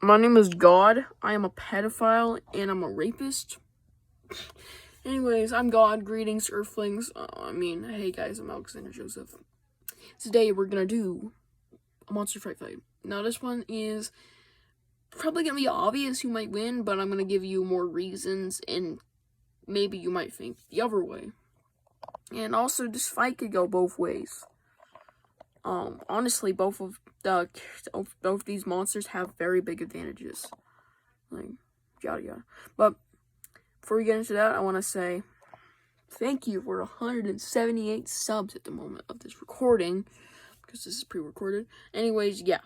My name is God. I am a pedophile and I'm a rapist. Anyways, I'm God. Greetings, Earthlings. Hey guys, I'm Alexander Joseph. Today we're gonna do a monster fright fight. Now this one is probably gonna be obvious who might win, but I'm gonna give you more reasons and maybe you might think the other way. And also, this fight could go both ways. Honestly, both of these monsters have very big advantages. Like, yada yada. But before we get into that, I want to say thank you for 178 subs at the moment of this recording, because this is pre-recorded. Anyways, yeah.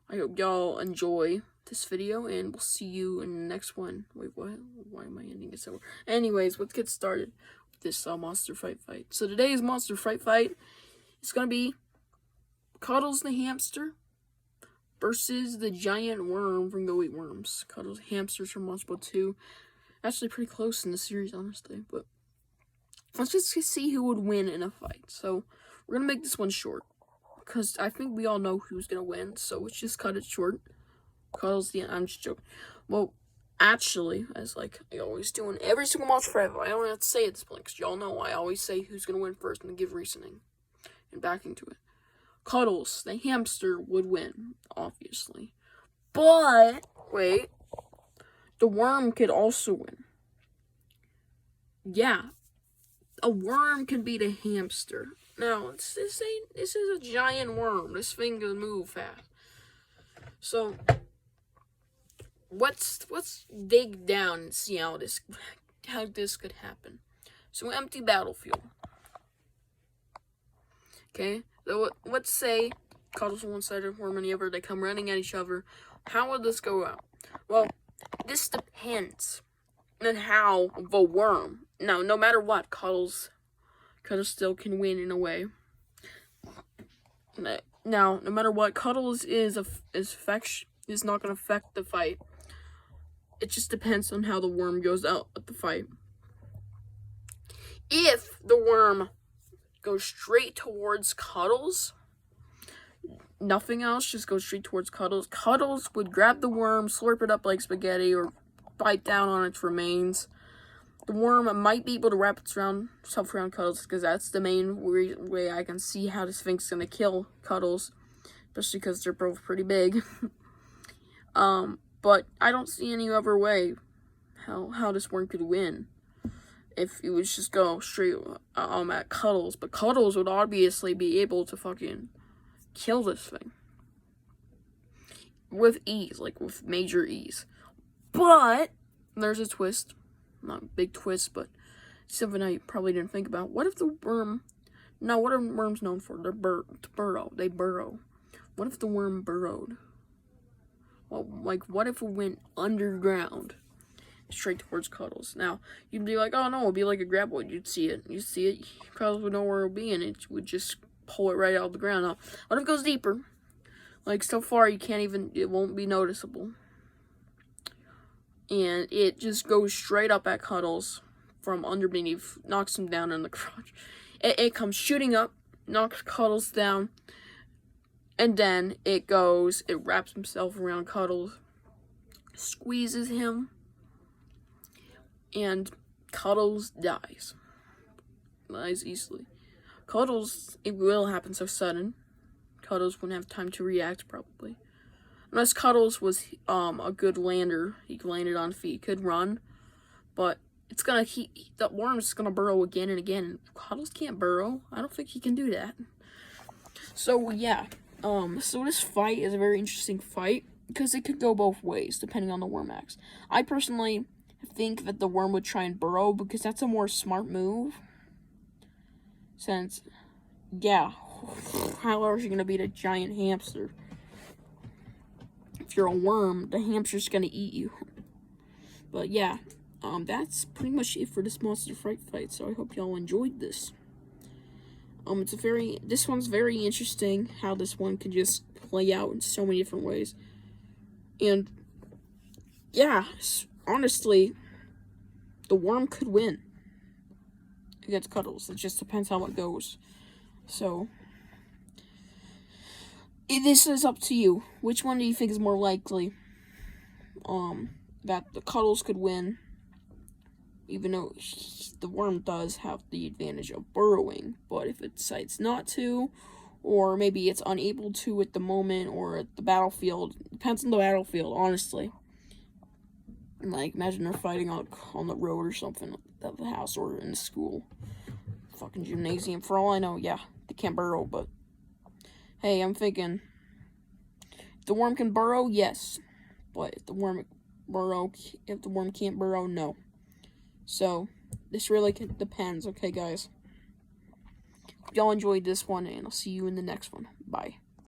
I hope y'all enjoy this video, and we'll see you in the next one. Wait, what? Why am I ending it so? Anyways, let's get started with this monster fight. So today's monster fight is gonna be Cuddles the hamster versus the giant worm from Go Eat Worms. Cuddles hamsters from Monster 2. Actually pretty close in the series, honestly, but let's just see who would win in a fight. So we're gonna make this one short, because I think we all know who's gonna win, so let's just cut it short. Cuddles I'm just joking. Well, actually, as like I always do in every single monster fight, I don't have to say it at this point, because y'all know I always say who's gonna win first and give reasoning and backing to it. Cuddles, the hamster, would win, obviously. But, wait, the worm could also win. Yeah, a worm could beat a hamster. Now, this is a giant worm. This thing can move fast. So, let's dig down and see how this could happen. So, empty battlefield. Okay, so let's say Cuddles on one side and Worm on the other. They come running at each other. How would this go out? Well, this depends on how the worm. Now, no matter what, Cuddles still can win in a way. Now, no matter what, Cuddles is not going to affect the fight. It just depends on how the worm goes out with the fight. If the worm goes straight towards Cuddles, nothing else, just go straight towards Cuddles. Cuddles would grab the worm, slurp it up like spaghetti, or bite down on its remains. The worm might be able to wrap itself around Cuddles, because that's the main way I can see how this thing's gonna kill Cuddles, especially because they're both pretty big. But I don't see any other way how this worm could win if it would just go straight at Cuddles. But Cuddles would obviously be able to fucking kill this thing with ease, like with major ease. But there's a twist. Not a big twist, but something I probably didn't think about. What if the worm... Now, what are worms known for? They're burrow. They burrow. What if the worm burrowed? Well, like, what if it went underground straight towards Cuddles? Now, you'd be like, oh no, it'd be like a graboid. You'd see it. Cuddles would know where it would be, and it would just pull it right out of the ground. Now, what if it goes deeper? Like, so far, it won't be noticeable. And it just goes straight up at Cuddles from underneath, knocks him down in the crotch. It comes shooting up, knocks Cuddles down, and then it wraps himself around Cuddles, squeezes him, and Cuddles dies easily. Cuddles, it will happen so sudden. Cuddles wouldn't have time to react, probably. Unless Cuddles was a good lander, he could land it on feet, he could run, but that worm's gonna burrow again and again. Cuddles can't burrow. I don't think he can do that. So yeah, so this fight is a very interesting fight because it could go both ways depending on the worm acts. I personally think that the worm would try and burrow because that's a more smart move. Since, yeah, how else are you gonna beat a giant hamster? If you're a worm, the hamster's gonna eat you. But yeah, that's pretty much it for this monster fright fight. So I hope y'all enjoyed this. This one's very interesting. How this one could just play out in so many different ways. And yeah, honestly, the worm could win against Cuddles. It just depends how it goes. So This is up to you. Which one do you think is more likely? That the Cuddles could win, even though the worm does have the advantage of burrowing, but if it decides not to, or maybe it's unable to at the moment, or at the battlefield, depends on the battlefield, honestly. Like, imagine they're fighting on the road or something at the house or in the school. Fucking gymnasium. For all I know, yeah, they can't burrow, but hey, I'm thinking, if the worm can burrow, yes. But if the worm can't burrow, no. So, this really depends, okay, guys? Y'all enjoyed this one, and I'll see you in the next one. Bye.